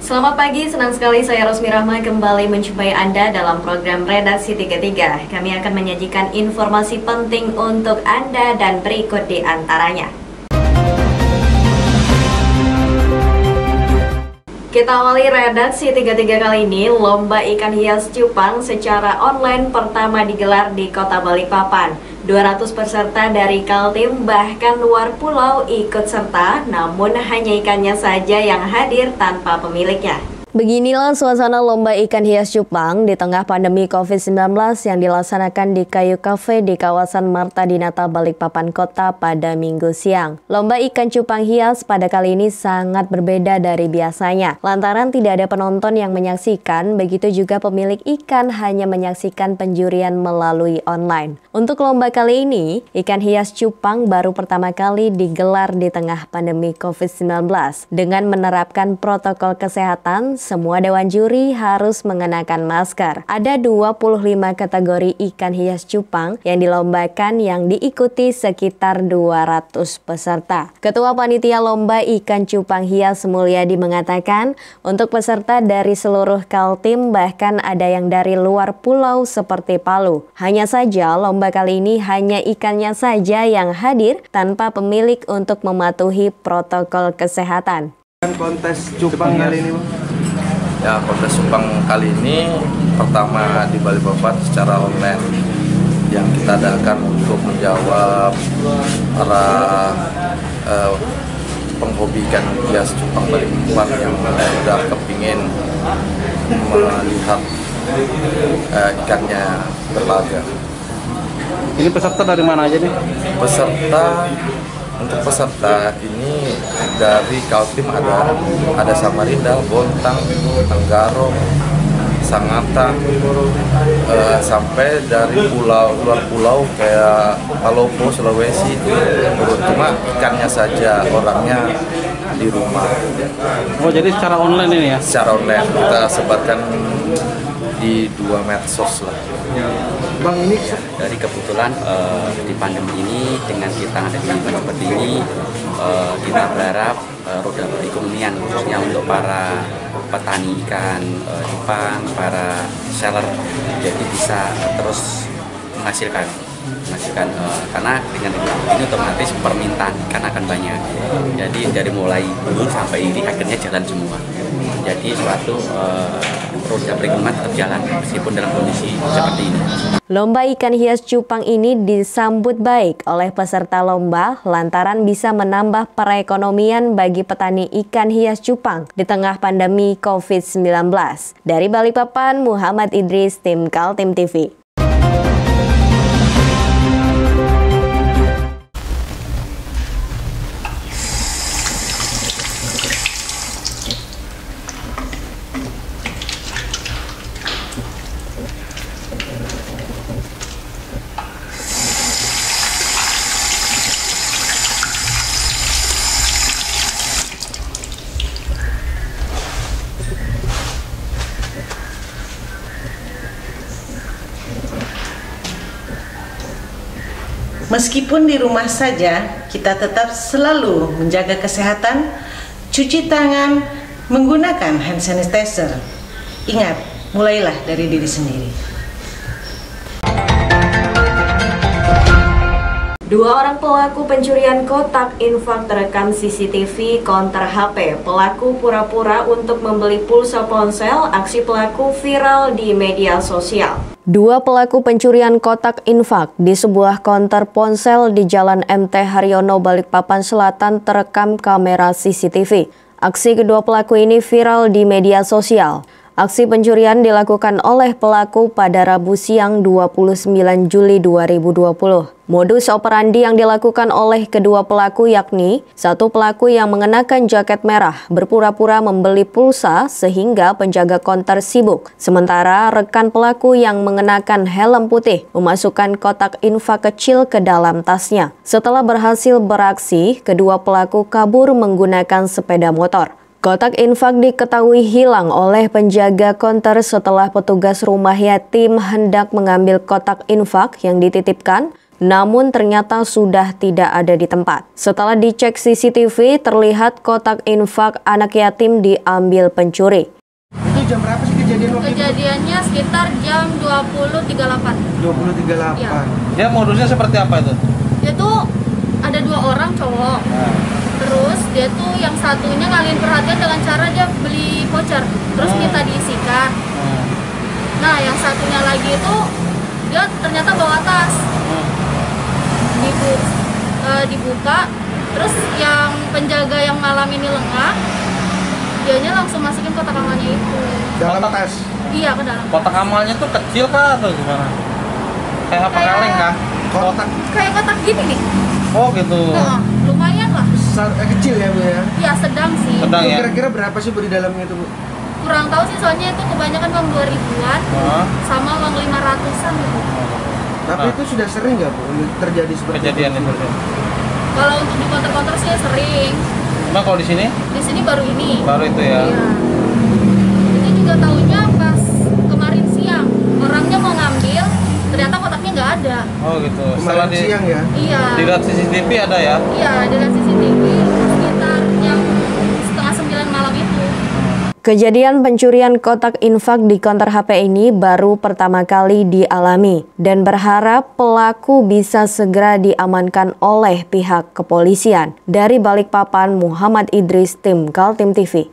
Selamat pagi, senang sekali saya Rosmi Rahma kembali menjumpai Anda dalam program Redaksi 33. Kami akan menyajikan informasi penting untuk Anda dan berikut di antaranya. Kita awali Redaksi 33 kali ini, lomba ikan hias cupang secara online pertama digelar di Kota Balikpapan. 200 peserta dari Kaltim bahkan luar pulau ikut serta, namun hanya ikannya saja yang hadir tanpa pemiliknya. Beginilah suasana lomba ikan hias cupang di tengah pandemi COVID-19 yang dilaksanakan di Kayu Cafe di kawasan Marta Dinata, Balikpapan Kota pada Minggu siang. Lomba ikan cupang hias pada kali ini sangat berbeda dari biasanya. Lantaran tidak ada penonton yang menyaksikan, begitu juga pemilik ikan hanya menyaksikan penjurian melalui online. Untuk lomba kali ini, ikan hias cupang baru pertama kali digelar di tengah pandemi COVID-19 dengan menerapkan protokol kesehatan. Semua dewan juri harus mengenakan masker. Ada 25 kategori ikan hias cupang yang dilombakan yang diikuti sekitar 200 peserta. Ketua Panitia Lomba Ikan Cupang Hias Mulyadi mengatakan, untuk peserta dari seluruh Kaltim bahkan ada yang dari luar pulau seperti Palu. Hanya saja lomba kali ini hanya ikannya saja yang hadir tanpa pemilik untuk mematuhi protokol kesehatan. Kontes cupang kali ini, Ya, kontes cupang kali ini pertama di Balikpapan secara online yang kita adakan untuk menjawab para penghobi ikan hias cupang Balikpapan yang sudah kepingin melihat ikannya berlaga. Ini peserta dari mana aja nih? Untuk peserta ini dari Kaltim ada Samarinda, Bontang, Tenggarong, Sangatta, sampai dari luar pulau kayak Palopo, Sulawesi itu. Cuma ikannya saja, orangnya di rumah. Oh, jadi secara online ini ya? Secara online kita sebarkan di 2 medsos lah. Bang, ini dari kebetulan di pandemi ini dengan kita ada di event seperti ini, kita berharap roda perekonomian khususnya untuk para petani ikan cupang, para seller jadi bisa terus menghasilkan karena dengan ini otomatis permintaan ikan akan banyak. Jadi dari mulai dulu sampai ini akhirnya jalan semua. Jadi suatu roda perekonomian tetap jalan meskipun dalam kondisi seperti ini. Lomba ikan hias cupang ini disambut baik oleh peserta lomba lantaran bisa menambah perekonomian bagi petani ikan hias cupang di tengah pandemi COVID-19. Dari Balikpapan, Muhammad Idris, tim Kaltim TV. Meskipun di rumah saja, kita tetap selalu menjaga kesehatan, cuci tangan, menggunakan hand sanitizer. Ingat, mulailah dari diri sendiri. 2 orang pelaku pencurian kotak infak terekam CCTV konter HP. Pelaku pura-pura untuk membeli pulsa ponsel, aksi pelaku viral di media sosial. 2 pelaku pencurian kotak infak di sebuah konter ponsel di Jalan MT Haryono, Balikpapan Selatan terekam kamera CCTV. Aksi kedua pelaku ini viral di media sosial. Aksi pencurian dilakukan oleh pelaku pada Rabu siang 29 Juli 2020. Modus operandi yang dilakukan oleh kedua pelaku yakni satu pelaku yang mengenakan jaket merah berpura-pura membeli pulsa sehingga penjaga konter sibuk. Sementara rekan pelaku yang mengenakan helm putih memasukkan kotak infak kecil ke dalam tasnya. Setelah berhasil beraksi, kedua pelaku kabur menggunakan sepeda motor. Kotak infak diketahui hilang oleh penjaga konter setelah petugas rumah yatim hendak mengambil kotak infak yang dititipkan. namun ternyata sudah tidak ada di tempat. Setelah dicek CCTV, terlihat kotak infak anak yatim diambil pencuri. Itu jam berapa sih kejadian waktu itu? Kejadiannya sekitar jam 20.38. 20.38. Iya. Dia modusnya seperti apa itu? Dia tuh ada 2 orang cowok. Terus dia tuh yang satunya ngalihin perhatian dengan cara dia beli voucher, terus minta diisikan. Nah, yang satunya lagi itu dia ternyata bawa tas. Dibuka, terus yang penjaga yang malam ini lengah, dianya langsung masukin kotak amalnya itu. Dalam tas? Iya, ke dalam. Kotak amalnya tuh kecil kah atau gimana? Kayak apa kaleng kah? Kotak? Kayak kotak gini nih. Oh gitu. Nah, lumayan lah. Kecil ya Bu ya? Iya, sedang sih. Sedang ya? Kira-kira berapa sih Bu di dalamnya itu Bu? Kurang tahu sih, soalnya itu kebanyakan uang 2000-an sama uang 500-an gitu. Tapi itu sudah sering nggak Bu terjadi seperti kejadian itu? Kalau untuk di konter-konter sih sering. Cuma kalau di sini? Di sini baru ini. Baru itu ya? Iya. Itu juga tahunya pas kemarin siang. Orangnya mau ngambil, ternyata kotaknya nggak ada. Oh gitu. Kemarin siang ya? Iya. Dilihat CCTV ada ya? Iya, dilihat CCTV sekitar jam 8:30 malam itu. Kejadian pencurian kotak infak di konter HP ini baru pertama kali dialami dan berharap pelaku bisa segera diamankan oleh pihak kepolisian. Dari Balikpapan, Muhammad Idris, tim Kaltim TV.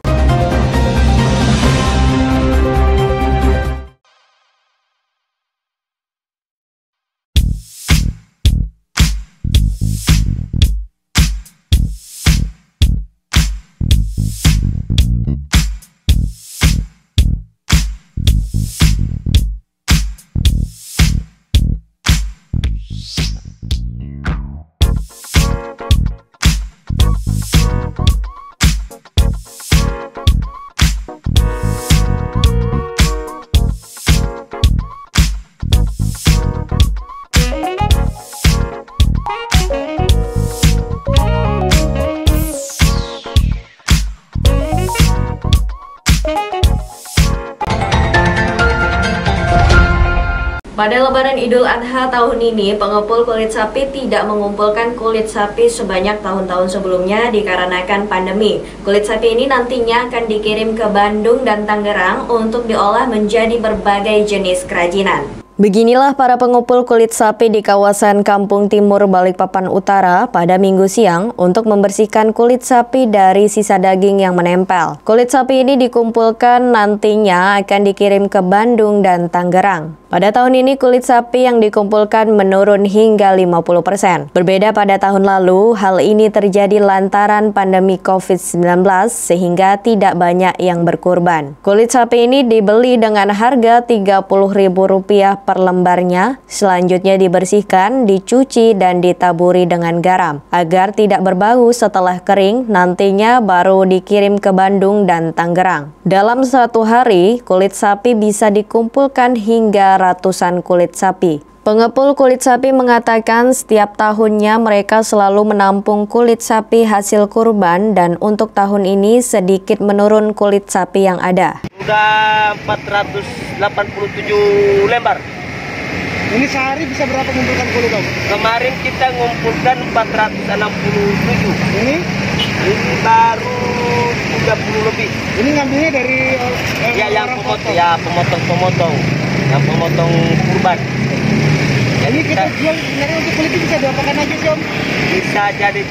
Pada Lebaran Idul Adha tahun ini, pengepul kulit sapi tidak mengumpulkan kulit sapi sebanyak tahun-tahun sebelumnya dikarenakan pandemi. Kulit sapi ini nantinya akan dikirim ke Bandung dan Tangerang untuk diolah menjadi berbagai jenis kerajinan. Beginilah para pengepul kulit sapi di kawasan Kampung Timur, Balikpapan Utara pada Minggu siang untuk membersihkan kulit sapi dari sisa daging yang menempel. Kulit sapi ini dikumpulkan nantinya akan dikirim ke Bandung dan Tangerang. Pada tahun ini kulit sapi yang dikumpulkan menurun hingga 50%. Berbeda pada tahun lalu, hal ini terjadi lantaran pandemi COVID-19 sehingga tidak banyak yang berkurban. Kulit sapi ini dibeli dengan harga Rp30.000 per lembarnya, selanjutnya dibersihkan, dicuci, dan ditaburi dengan garam agar tidak berbau. Setelah kering, nantinya baru dikirim ke Bandung dan Tangerang. Dalam satu hari, kulit sapi bisa dikumpulkan hingga ratusan kulit sapi. Pengepul kulit sapi mengatakan setiap tahunnya mereka selalu menampung kulit sapi hasil kurban dan untuk tahun ini sedikit menurun kulit sapi yang ada. Sudah 487 lembar. Ini sehari bisa berapa mengumpulkan kulit Om? Kemarin kita ngumpulkan 467. Ini baru 30 lebih. Ini ngambilnya dari ya yang pemotong. Yang pemotong kurban. Jadi kita jual sebenarnya untuk kulit bisa diapakan aja sih Om?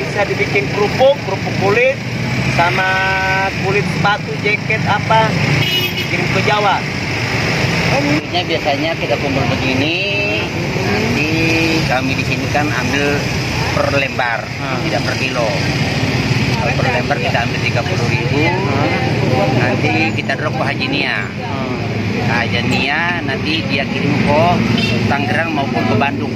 Bisa dibikin kerupuk kulit sama kulit sepatu, jaket apa dikirim ke Jawa. Kulitnya biasanya kita kumpul begini, nanti kami di sini kan ambil per lembar, tidak per kilo. Kalau per lembar kita ambil 30.000, nanti kita drop ke Haji Nia. Haji Nia nanti dia kirim ke Tangerang maupun ke Bandung.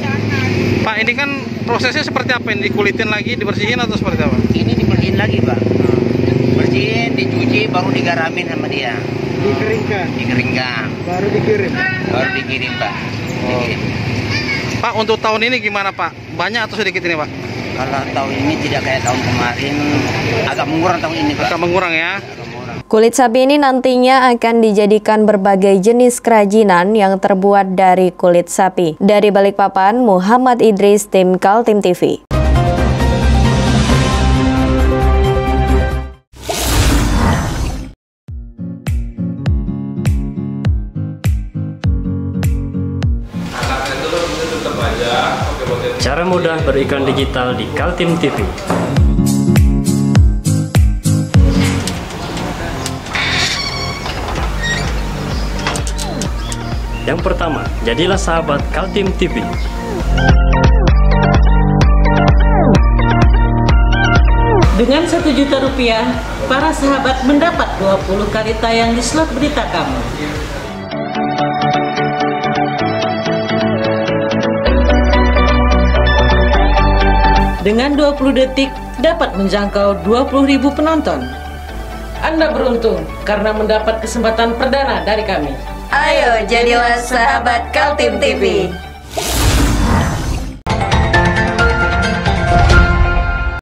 Pak, ini kan prosesnya seperti apa? Ini dikulitin lagi, dibersihin atau seperti apa? Ini dibersihin lagi Pak. Bersihin, dicuci, baru digaramin sama dia. Dikeringkan. Baru dikirim Pak. Pak, untuk tahun ini gimana Pak? Banyak atau sedikit ini Pak? Kalau tahun ini tidak kayak tahun kemarin, agak mengurang tahun ini Pak. Agak mengurang ya? Kulit sapi ini nantinya akan dijadikan berbagai jenis kerajinan yang terbuat dari kulit sapi. Dari Balikpapan, Muhammad Idris, tim Kaltim TV. Cara mudah beriklan digital di Kaltim TV. Yang pertama, jadilah sahabat Kaltim TV. Dengan Rp1.000.000, para sahabat mendapat 20 kali tayang di slot berita kamu. Dengan 20 detik dapat menjangkau 20.000 penonton. Anda beruntung karena mendapat kesempatan perdana dari kami. Ayo jadilah sahabat Kaltim TV.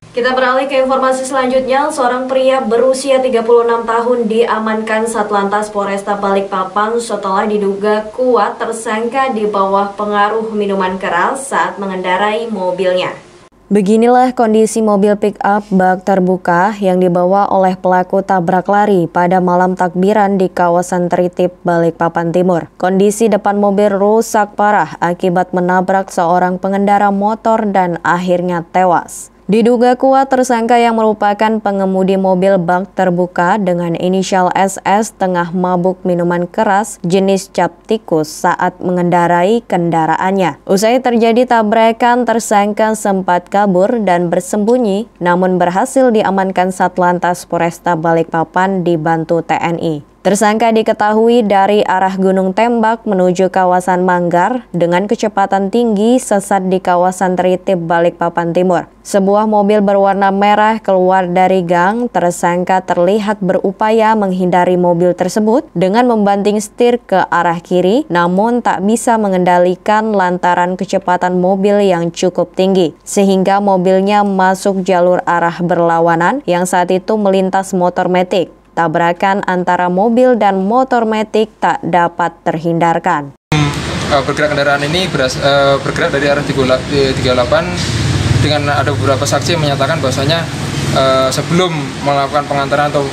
Kita beralih ke informasi selanjutnya. Seorang pria berusia 36 tahun diamankan Satlantas Polresta Balikpapan setelah diduga kuat tersangka di bawah pengaruh minuman keras saat mengendarai mobilnya. Beginilah kondisi mobil pick-up bak terbuka yang dibawa oleh pelaku tabrak lari pada malam takbiran di kawasan Tritip, Balikpapan Timur. Kondisi depan mobil rusak parah akibat menabrak seorang pengendara motor dan akhirnya tewas. Diduga kuat tersangka yang merupakan pengemudi mobil bak terbuka dengan inisial SS tengah mabuk minuman keras jenis cap tikus saat mengendarai kendaraannya. Usai terjadi tabrakan, tersangka sempat kabur dan bersembunyi, namun berhasil diamankan Satlantas Polresta Balikpapan dibantu TNI. Tersangka diketahui dari arah Gunung Tembak menuju kawasan Manggar dengan kecepatan tinggi sesat di kawasan Tritip, Balikpapan Timur. Sebuah mobil berwarna merah keluar dari gang. Tersangka terlihat berupaya menghindari mobil tersebut dengan membanting setir ke arah kiri, namun tak bisa mengendalikan lantaran kecepatan mobil yang cukup tinggi, sehingga mobilnya masuk jalur arah berlawanan yang saat itu melintas motor metik. Tabrakan antara mobil dan motor metik tak dapat terhindarkan. Bergerak kendaraan ini bergerak dari arah 38 dengan ada beberapa saksi yang menyatakan bahwasanya sebelum melakukan pengantaran atau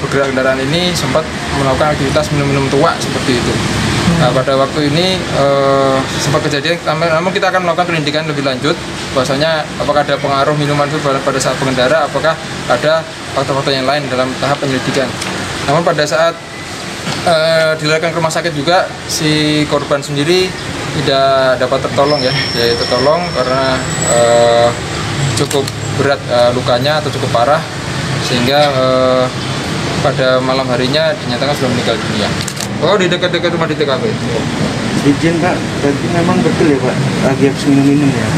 bergerak kendaraan ini sempat melakukan aktivitas minum-minum tua seperti itu. Pada waktu ini sempat kejadian, namun kita akan melakukan penyelidikan lebih lanjut bahwasanya apakah ada pengaruh minuman itu pada saat pengendara, apakah ada faktor-faktor yang lain dalam tahap penyelidikan. Namun pada saat dilarikan ke rumah sakit juga si korban sendiri tidak dapat tertolong yaitu tertolong karena cukup berat lukanya atau cukup parah sehingga pada malam harinya dinyatakan sudah meninggal dunia. Oh, di dekat-dekat rumah di TKP. Izin Pak, berarti memang betul ya Pak, lagi habis minum-minum ya?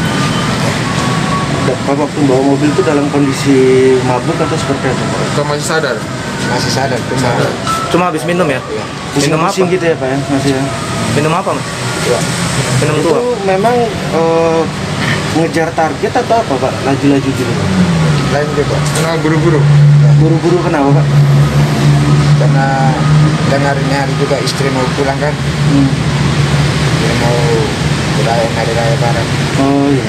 Pak waktu bawa mobil itu dalam kondisi mabuk atau seperti apa Pak? Atau masih sadar? Masih sadar, Cuma habis minum ya? Iya. Minum apa? Gitu ya Pak ya, masih ya? Minum apa Mas? Ya. Minum itu tua? Memang ngejar target atau apa Pak? Laju-laju gitu Pak? Lanjut Pak. Kenapa buru-buru? Buru-buru kenapa Pak? Karena dengarnya juga istri mau pulang kan, dia mau berayain hari raya bareng. Oh iya.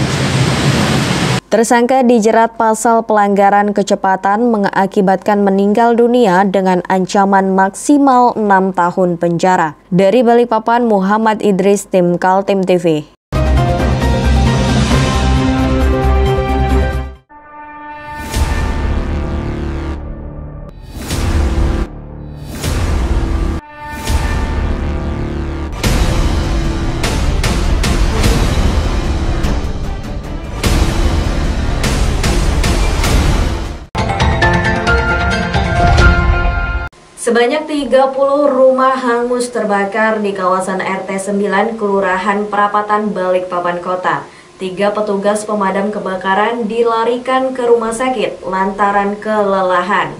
Tersangka dijerat pasal pelanggaran kecepatan mengakibatkan meninggal dunia dengan ancaman maksimal 6 tahun penjara. Dari Balikpapan, Muhammad Idris, tim Kaltim TV. Sebanyak 30 rumah hangus terbakar di kawasan RT 9 Kelurahan Perapatan, Balikpapan Kota. 3 petugas pemadam kebakaran dilarikan ke rumah sakit lantaran kelelahan.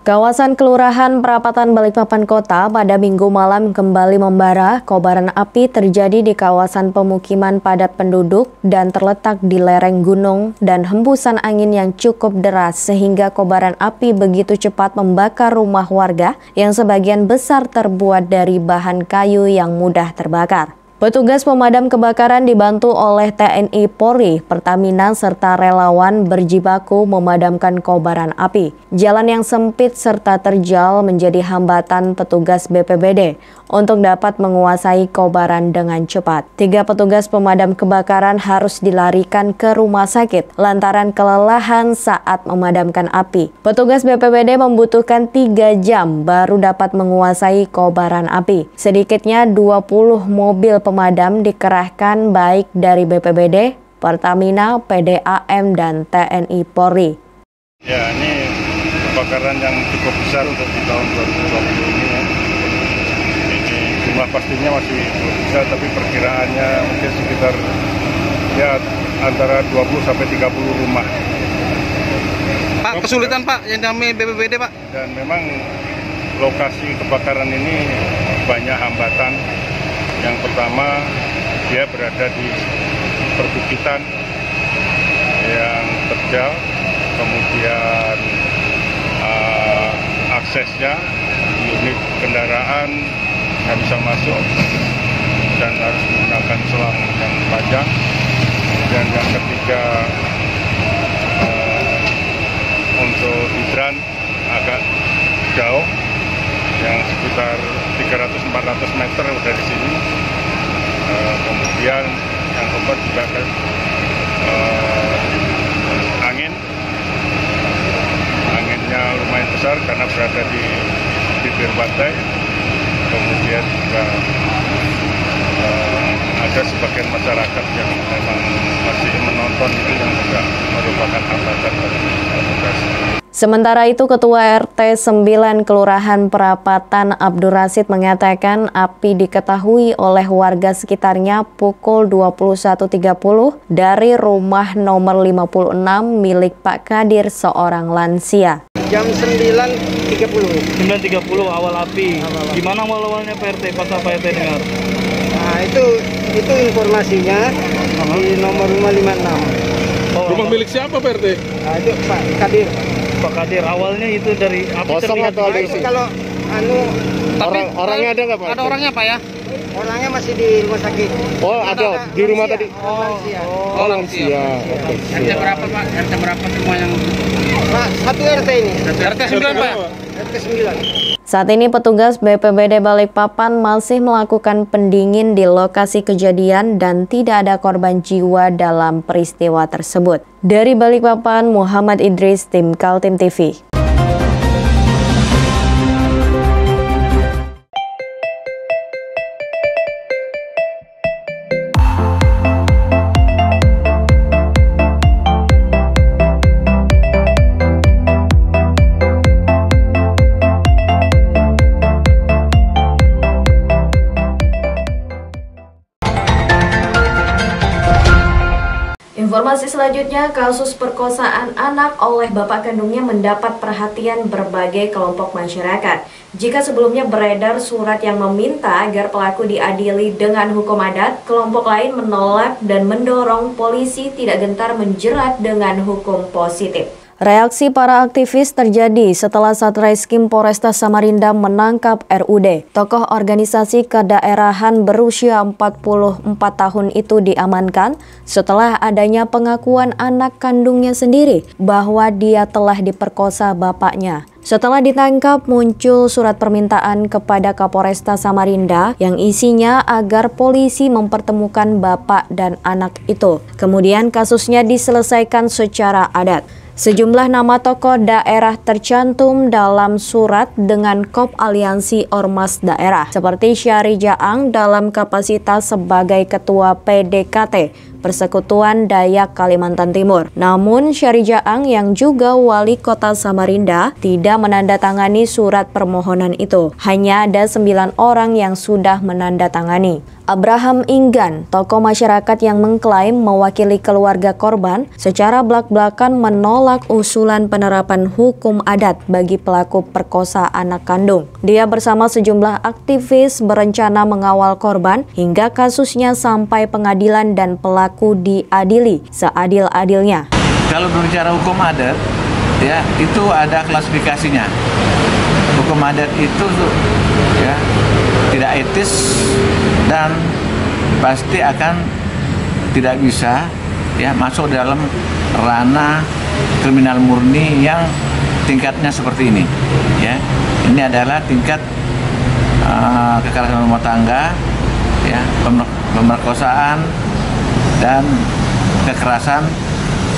Kawasan Kelurahan Perapatan Balikpapan Kota pada Minggu malam kembali membara. Kobaran api terjadi di kawasan pemukiman padat penduduk dan terletak di lereng gunung dan hembusan angin yang cukup deras sehingga kobaran api begitu cepat membakar rumah warga yang sebagian besar terbuat dari bahan kayu yang mudah terbakar. Petugas pemadam kebakaran dibantu oleh TNI Polri, Pertamina, serta relawan berjibaku memadamkan kobaran api. Jalan yang sempit serta terjal menjadi hambatan petugas BPBD untuk dapat menguasai kobaran dengan cepat. 3 petugas pemadam kebakaran harus dilarikan ke rumah sakit lantaran kelelahan saat memadamkan api. Petugas BPBD membutuhkan 3 jam baru dapat menguasai kobaran api. Sedikitnya 20 mobil pemadam dikerahkan baik dari BPBD, Pertamina, PDAM, dan TNI Polri. Ya, ini kebakaran yang cukup besar untuk di tahun 2020 ini ya. Ini jumlah pastinya masih belum bisa, tapi perkiraannya mungkin sekitar ya antara 20 sampai 30 rumah. Pak, kesulitan Pak yang kami BPBD Pak? Dan memang lokasi kebakaran ini banyak hambatan. Yang pertama, dia berada di perbukitan yang terjal, kemudian aksesnya unit kendaraan nggak bisa masuk dan harus menggunakan selang yang panjang. Dan yang ketiga, untuk hidran agak jauh, yang sekitar 300-400 meter dari sini. Kemudian yang keempat juga anginnya lumayan besar karena berada di bibir pantai. Kemudian juga ada sebagian masyarakat yang memang masih menonton itu yang juga merupakan hambatan bagi petugas. Sementara itu, Ketua RT 9 Kelurahan Perapatan Abdur Rasid mengatakan api diketahui oleh warga sekitarnya pukul 21.30 dari rumah nomor 56 milik Pak Kadir, seorang lansia. Jam 9.30 awal api. Gimana awalnya Pak RT pas apa RT dengar? Nah, itu informasinya di nomor rumah 56. Rumah milik siapa Pak RT? Nah, itu Pak Kadir. Pak Kadir, awalnya itu dari api terlihat atau kalau orangnya ada nggak Pak? Ada orangnya Pak ya? Orangnya masih di rumah sakit. Oh, ada di rumah tadi. Lansia. RT berapa Pak? RT berapa semua yang? Pak, 1 RT ini. RT 9 Pak? RT 9. Saat ini petugas BPBD Balikpapan masih melakukan pendingin di lokasi kejadian dan tidak ada korban jiwa dalam peristiwa tersebut. Dari Balikpapan, Muhammad Idris, tim Kaltim TV. Informasi selanjutnya, kasus perkosaan anak oleh bapak kandungnya mendapat perhatian berbagai kelompok masyarakat. Jika sebelumnya beredar surat yang meminta agar pelaku diadili dengan hukum adat, kelompok lain menolak dan mendorong polisi tidak gentar menjerat dengan hukum positif. Reaksi para aktivis terjadi setelah Satreskrim Polresta Samarinda menangkap RUD. Tokoh organisasi kedaerahan berusia 44 tahun itu diamankan setelah adanya pengakuan anak kandungnya sendiri bahwa dia telah diperkosa bapaknya. Setelah ditangkap, muncul surat permintaan kepada Kapolresta Samarinda yang isinya agar polisi mempertemukan bapak dan anak itu. Kemudian kasusnya diselesaikan secara adat. Sejumlah nama tokoh daerah tercantum dalam surat dengan kop aliansi ormas daerah, seperti Syahri Jaang dalam kapasitas sebagai Ketua PDKT, Persekutuan Dayak Kalimantan Timur. Namun Syari Jaang yang juga wali kota Samarinda tidak menandatangani surat permohonan itu. Hanya ada 9 orang yang sudah menandatangani. Abraham Inggan, tokoh masyarakat yang mengklaim mewakili keluarga korban, secara belak-belakan menolak usulan penerapan hukum adat bagi pelaku perkosa anak kandung. Dia bersama sejumlah aktivis berencana mengawal korban hingga kasusnya sampai pengadilan dan pelaku diadili seadil-adilnya. Kalau berbicara hukum adat, ya itu ada klasifikasinya. Hukum adat itu ya tidak etis dan pasti akan tidak bisa ya masuk dalam ranah kriminal murni yang tingkatnya seperti ini. Ya, ini adalah tingkat kekerasan rumah tangga, ya, pemerkosaan dan kekerasan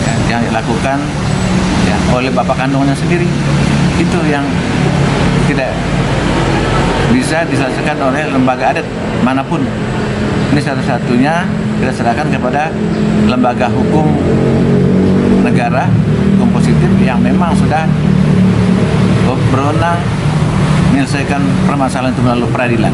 ya, yang dilakukan ya, oleh bapak kandungnya sendiri. Itu yang tidak bisa diselesaikan oleh lembaga adat manapun. Ini satu-satunya kita serahkan kepada lembaga hukum negara, hukum positif yang memang sudah berwenang menyelesaikan permasalahan itu melalui peradilan.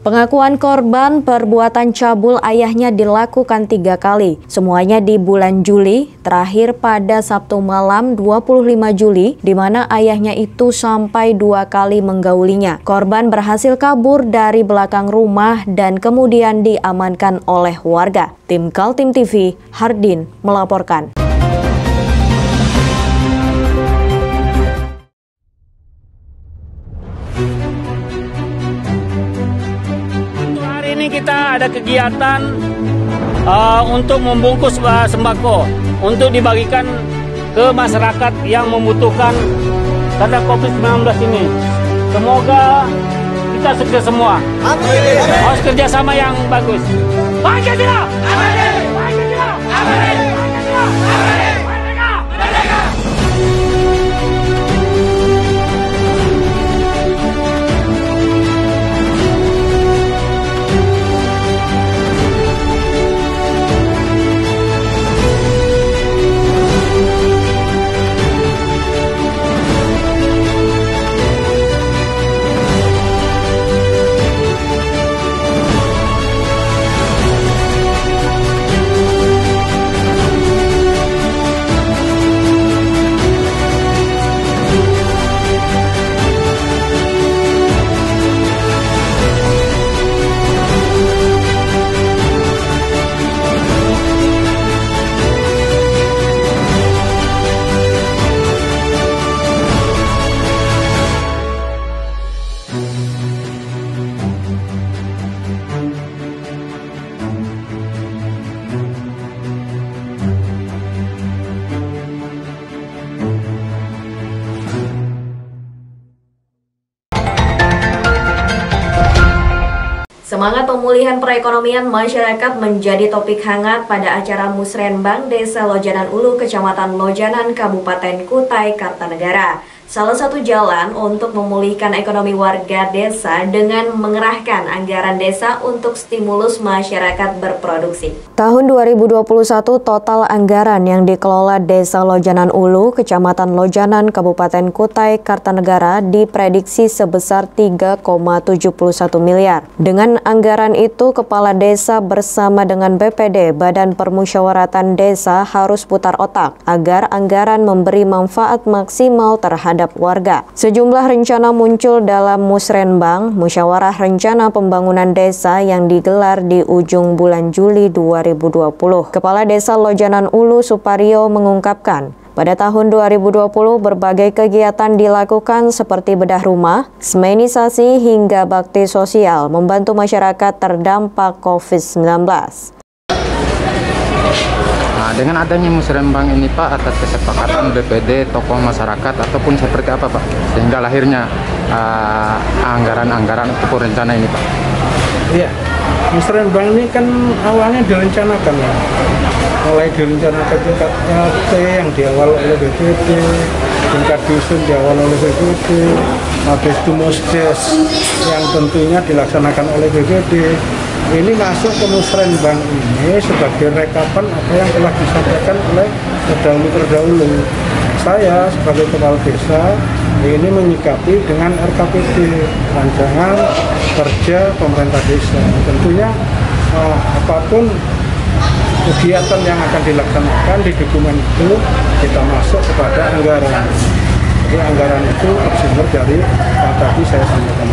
Pengakuan korban perbuatan cabul ayahnya dilakukan 3 kali. Semuanya di bulan Juli, terakhir pada Sabtu malam 25 Juli, di mana ayahnya itu sampai 2 kali menggaulinya. Korban berhasil kabur dari belakang rumah dan kemudian diamankan oleh warga. Tim Kaltim TV, Hardin melaporkan. Kita ada kegiatan untuk membungkus sembako untuk dibagikan ke masyarakat yang membutuhkan karena COVID-19 ini. Semoga kita sukses semua. Harus kerjasama yang bagus. Pancasila! Pancasila! Pancasila! Semangat pemulihan perekonomian masyarakat menjadi topik hangat pada acara Musrenbang Desa Lojanan Ulu, Kecamatan Lojanan, Kabupaten Kutai Kartanegara. Salah satu jalan untuk memulihkan ekonomi warga desa dengan mengerahkan anggaran desa untuk stimulus masyarakat berproduksi. Tahun 2021 total anggaran yang dikelola Desa Lojanan Ulu, Kecamatan Lojanan, Kabupaten Kutai Kartanegara diprediksi sebesar 3,71 miliar. Dengan anggaran itu, Kepala Desa bersama dengan BPD, Badan Permusyawaratan Desa, harus putar otak agar anggaran memberi manfaat maksimal terhadap warga. Sejumlah rencana muncul dalam Musrenbang, Musyawarah Rencana Pembangunan Desa yang digelar di ujung bulan Juli 2020. Kepala Desa Lojanan Ulu Suparyo mengungkapkan, pada tahun 2020 berbagai kegiatan dilakukan seperti bedah rumah, semenisasi hingga bakti sosial membantu masyarakat terdampak COVID-19. Nah, dengan adanya Musrenbang ini Pak, atas kesepakatan BPD, tokoh masyarakat ataupun seperti apa Pak, sehingga lahirnya anggaran-anggaran untuk rencana ini Pak? Iya, Musrenbang ini kan awalnya direncanakan ya, mulai direncanakan tingkat RT yang diawal oleh BPD, tingkat dusun diawal oleh BPD, habis itu Musdes yang tentunya dilaksanakan oleh BPD, ini masuk ke musrenbang ini sebagai rekapan apa yang telah disampaikan oleh terdahulu. Saya sebagai kepala desa ini menyikapi dengan RKPD, rancangan kerja pemerintah desa. Tentunya apapun kegiatan yang akan dilaksanakan di dokumen itu kita masuk kepada anggaran. Jadi anggaran itu bersumber dari yang tadi saya sampaikan.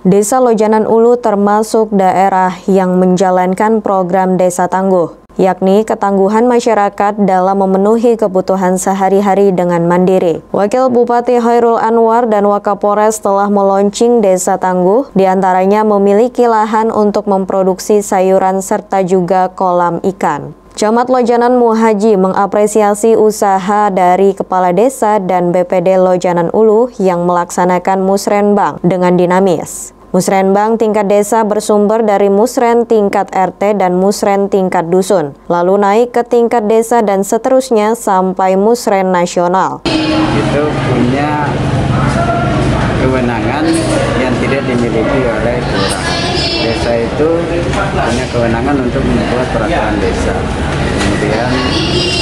Desa Lojanan Ulu termasuk daerah yang menjalankan program Desa Tangguh, yakni ketangguhan masyarakat dalam memenuhi kebutuhan sehari-hari dengan mandiri. Wakil Bupati Khairul Anwar dan Wakapolres telah meluncing Desa Tangguh, diantaranya memiliki lahan untuk memproduksi sayuran serta juga kolam ikan. Camat Lojanan Muhaji mengapresiasi usaha dari Kepala Desa dan BPD Lojanan Ulu yang melaksanakan musrenbang dengan dinamis. Musrenbang tingkat desa bersumber dari musren tingkat RT dan musren tingkat dusun, lalu naik ke tingkat desa dan seterusnya sampai musren nasional. Itu punya kewenangan yang tidak dimiliki oleh kelurahan. Desa itu punya kewenangan untuk membuat peraturan desa, kemudian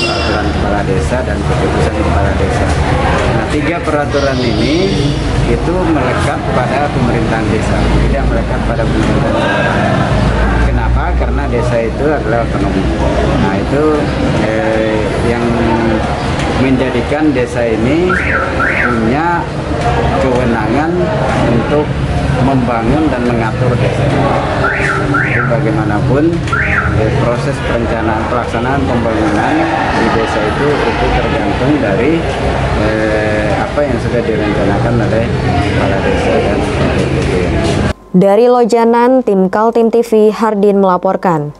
peraturan kepala desa dan keputusan kepala desa. Nah, 3 peraturan ini itu melekat pada pemerintahan desa, tidak melekat pada pemerintahan kelurahan. Kenapa? Karena desa itu adalah otonomi. Nah, itu yang menjadikan desa ini punya kewenangan untuk membangun dan mengatur desa. Jadi bagaimanapun proses perencanaan pelaksanaan pembangunan di desa itu tergantung dari apa yang sudah direncanakan oleh kepala desa dan BPD. Dari Lojanan, tim Kaltim TV Hardin melaporkan.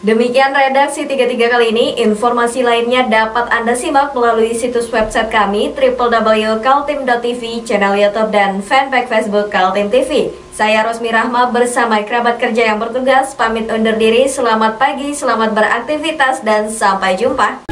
Demikian redaksi 33 kali ini. Informasi lainnya dapat Anda simak melalui situs website kami www.kaltim.tv, channel YouTube dan fanpage Facebook Kaltim TV. Saya Rosmi Rahma bersama kerabat kerja yang bertugas pamit undur diri. Selamat pagi, selamat beraktivitas dan sampai jumpa.